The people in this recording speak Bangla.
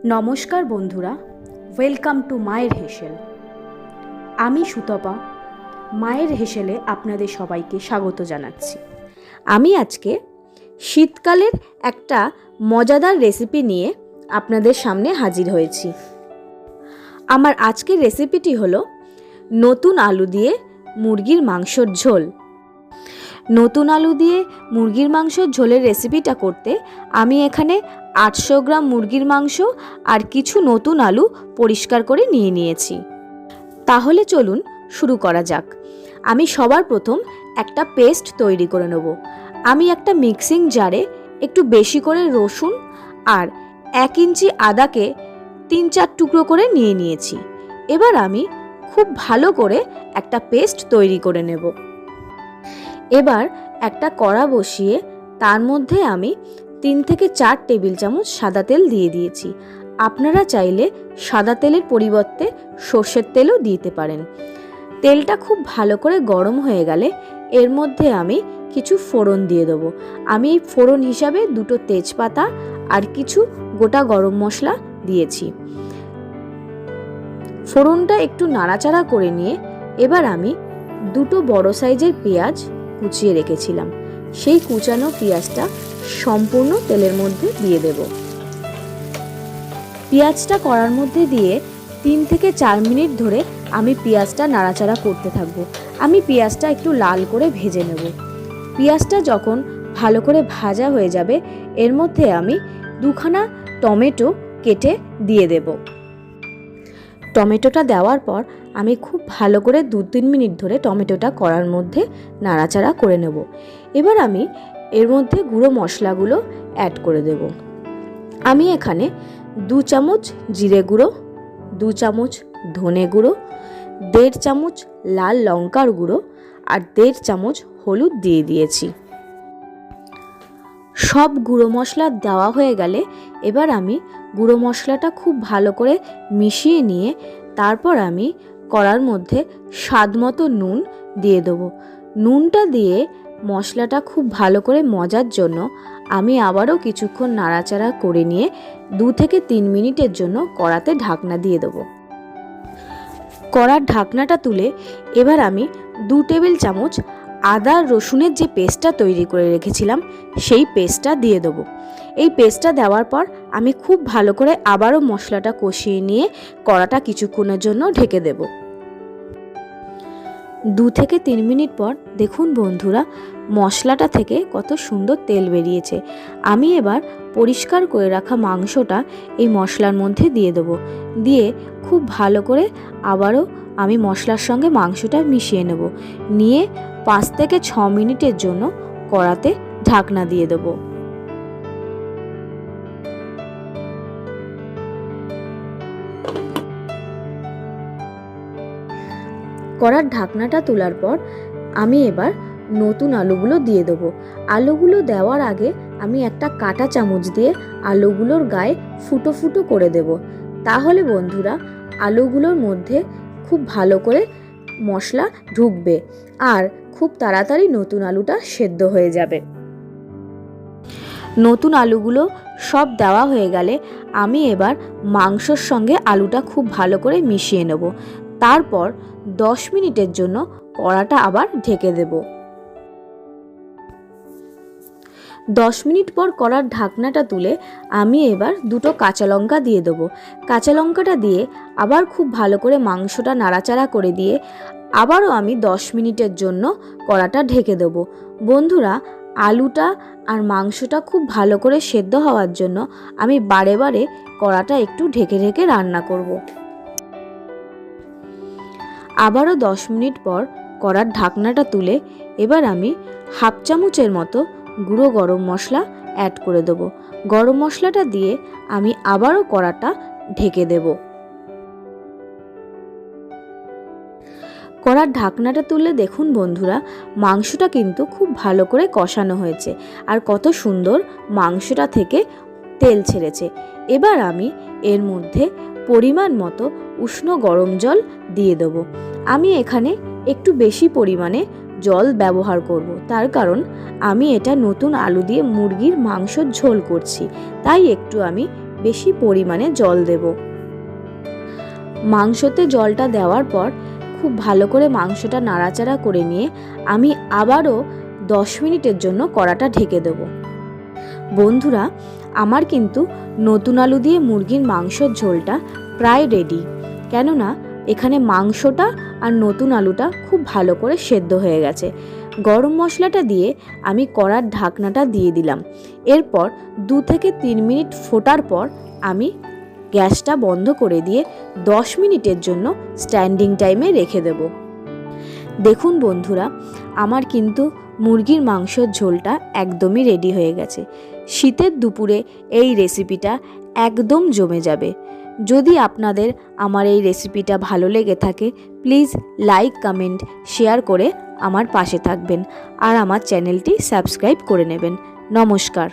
নমস্কার বন্ধুরা, ওয়েলকাম টু মায়ের হেসেল। আমি সুতপা, মায়ের হেসেলে আপনাদের সবাইকে স্বাগত জানাচ্ছি। আমি আজকে শীতকালের একটা মজাদার রেসিপি নিয়ে আপনাদের সামনে হাজির হয়েছি। আমার আজকের রেসিপিটি হলো নতুন আলু দিয়ে মুরগির মাংসর ঝোল। নতুন আলু দিয়ে মুরগির মাংসর ঝোলের রেসিপিটা করতে আমি এখানে 800 গ্রাম মুরগির মাংস আর কিছু নতুন আলু পরিষ্কার করে নিয়ে নিয়েছি। তাহলে চলুন শুরু করা যাক। আমি সবার প্রথম একটা পেস্ট তৈরি করে নেব। আমি একটা মিক্সিং জারে একটু বেশি করে রসুন আর 1 ইঞ্চি আদাকে 3-4 টুকরো করে নিয়ে নিয়েছি। এবার আমি খুব ভালো করে একটা পেস্ট তৈরি করে নেব। এবার একটা কড়া বসিয়ে তার মধ্যে আমি 3 থেকে 4 টেবিল চামচ সাদা তেল দিয়ে দিয়েছি। আপনারা চাইলে সাদা তেলের পরিবর্তে সর্ষের তেলও দিতে পারেন। তেলটা খুব ভালো করে গরম হয়ে গেলে এর মধ্যে আমি কিছু ফোড়ন দিয়ে দেবো। আমি এই ফোড়ন হিসাবে 2টো তেজপাতা আর কিছু গোটা গরম মশলা দিয়েছি। ফোড়নটা একটু নাড়াচাড়া করে নিয়ে এবার আমি 2টো বড় সাইজের পেঁয়াজ কুচিয়ে রেখেছিলাম, সেই কুচানো পেঁয়াজটা সম্পূর্ণ তেলের মধ্যে দিয়ে দেব। পেঁয়াজটা কড়ার মধ্যে দিয়ে 3 থেকে 4 মিনিট ধরে আমি পেঁয়াজটা নাড়াচাড়া করতে থাকবো। আমি পেঁয়াজটা একটু লাল করে ভেজে নেব। পেঁয়াজটা যখন ভালো করে ভাজা হয়ে যাবে এর মধ্যে আমি 2খানা টমেটো কেটে দিয়ে দেব। টমেটোটা দেওয়ার পর আমি খুব ভালো করে 2-3 মিনিট ধরে টমেটোটা কড়ার মধ্যে নাড়াচাড়া করে নেব। এবার আমি এর মধ্যে গুঁড়ো মশলাগুলো অ্যাড করে দেব। আমি এখানে 2 চামচ জিরে গুঁড়ো, 2 চামচ ধনে গুঁড়ো, 1.5 চামচ লাল লঙ্কার গুঁড়ো আর 1.5 চামচ হলুদ দিয়ে দিয়েছি। সব গুঁড়ো মশলা দেওয়া হয়ে গেলে এবার আমি গুঁড়ো মশলাটা খুব ভালো করে মিশিয়ে নিয়ে তারপর আমি কড়ার মধ্যে স্বাদ মতো নুন দিয়ে দেবো। নুনটা দিয়ে মশলাটা খুব ভালো করে মজার জন্য আমি আবারও কিছুক্ষণ নাড়াচাড়া করে নিয়ে 2 থেকে 3 মিনিটের জন্য কড়াতে ঢাকনা দিয়ে দেবো। কড়ার ঢাকনাটা তুলে এবার আমি 2 টেবিল চামচ আদা রসুনের যে পেস্টটা তৈরি করে রেখেছিলাম সেই পেস্টটা দিয়ে দেবো। এই পেস্টটা দেওয়ার পর আমি খুব ভালো করে আবারও মশলাটা কষিয়ে নিয়ে কড়াটা কিছুক্ষণের জন্য ঢেকে দেব। 2 থেকে 3 মিনিট পর দেখুন বন্ধুরা, মশলাটা থেকে কত সুন্দর তেল বেরিয়েছে। আমি এবার পরিষ্কার করে রাখা মাংসটা এই মশলার মধ্যে দিয়ে দেবো। দিয়ে খুব ভালো করে আবারও আমি মশলার সঙ্গে মাংসটা মিশিয়ে নেব। নিয়ে 5 থেকে 6 মিনিটের জন্য কড়াতে ঢাকনা দিয়ে দেবো। কড়ার ঢাকনাটা তোলার পর আমি এবার নতুন আলুগুলো দিয়ে দেবো। আলুগুলো দেওয়ার আগে আমি একটা কাঁটা চামচ দিয়ে আলুগুলোর গায়ে ফুটো ফুটো করে দেব। তাহলে বন্ধুরা আলুগুলোর মধ্যে খুব ভালো করে মশলা ঢুকবে আর খুব তাড়াতাড়ি নতুন আলুটা সেদ্ধ হয়ে যাবে। নতুন আলুগুলো সব দেওয়া হয়ে গেলে আমি এবার মাংসর সঙ্গে আলুটা খুব ভালো করে মিশিয়ে নেব। তারপর 10 মিনিটের জন্য কড়াটা আবার ঢেকে দেব। 10 মিনিট পর কড়ার ঢাকনাটা তুলে আমি এবার 2টো কাঁচা লঙ্কা দিয়ে দেবো। কাঁচা লঙ্কাটা দিয়ে আবার খুব ভালো করে মাংসটা নাড়াচাড়া করে দিয়ে আবারও আমি 10 মিনিটের জন্য কড়াটা ঢেকে দেবো। বন্ধুরা আলুটা আর মাংসটা খুব ভালো করে সেদ্ধ হওয়ার জন্য আমি বারে বারে কড়াটা একটু ঢেকে ঢেকে রান্না করব। আবারও 10 মিনিট পর কড়ার ঢাকনাটা তুলে এবার আমি 1/2 চামচের মতো গুঁড়ো গরম মশলা অ্যাড করে দেবো। গরম মশলাটা দিয়ে আমি আবারও কড়াটা ঢেকে দেব। কড়ার ঢাকনাটা তুলে দেখুন বন্ধুরা, মাংসটা কিন্তু খুব ভালো করে কষানো হয়েছে আর কত সুন্দর মাংসটা থেকে তেল ছেড়েছে। এবার আমি এর মধ্যে পরিমাণ মতো উষ্ণ গরম জল দিয়ে দেবো। আমি এখানে একটু বেশি পরিমাণে জল ব্যবহার করব, তার কারণ আমি এটা নতুন আলু দিয়ে মুরগির মাংসর ঝোল করছি, তাই একটু আমি বেশি পরিমাণে জল দেব। মাংসতে জলটা দেওয়ার পর খুব ভালো করে মাংসটা নাড়াচাড়া করে নিয়ে আমি আবারও 10 মিনিটের জন্য কড়াটা ঢেকে দেব। বন্ধুরা, আমার কিন্তু নতুন আলু দিয়ে মুরগির মাংসের ঝোলটা প্রায় রেডি, কেননা এখানে মাংসটা আর নতুন আলুটা খুব ভালো করে সেদ্ধ হয়ে গেছে। গরম মশলাটা দিয়ে আমি কড়ার ঢাকনাটা দিয়ে দিলাম। এরপর 2 থেকে 3 মিনিট ফোটার পর আমি গ্যাসটা বন্ধ করে দিয়ে 10 মিনিটের জন্য স্ট্যান্ডিং টাইমে রেখে দেব। দেখুন বন্ধুরা, আমার কিন্তু মুরগির মাংসের ঝোলটা একদমই রেডি হয়ে গেছে। শীতের দুপুরে এই রেসিপিটা একদম জমে যাবে। যদি আপনাদের আমার এই রেসিপিটা ভালো লেগে থাকে, প্লিজ লাইক, কমেন্ট, শেয়ার করে আমার পাশে থাকবেন আর আমার চ্যানেলটি সাবস্ক্রাইব করে নেবেন। নমস্কার।